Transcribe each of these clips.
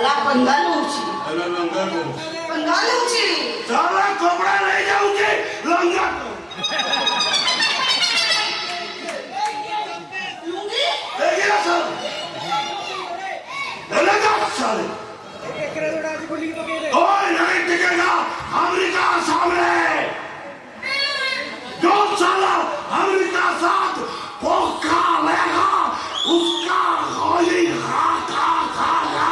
साला पंगा लूची अरे लंगा को पंगा लूची साला कपड़ा ले जाऊंगी लंगा को लूंगी देखिए ना सर लंगा साले कोई नहीं टिकेगा अमेरिका सामने जो साला अमेरिका साथ पोका लेगा उसका होली खाता खाना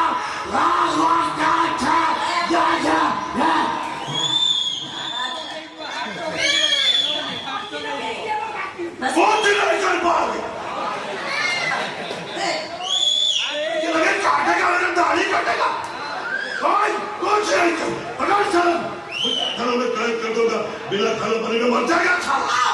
रागवा काटा जा जा जा बहुत नहीं कर पाओगे ये लगे काटेगा मेरा दाढ़ी काटेगा कोई कुछ नहीं कर पकड़ चल चलो मैं कर दूंगा बिना खाना पानी में मर जाएगा साला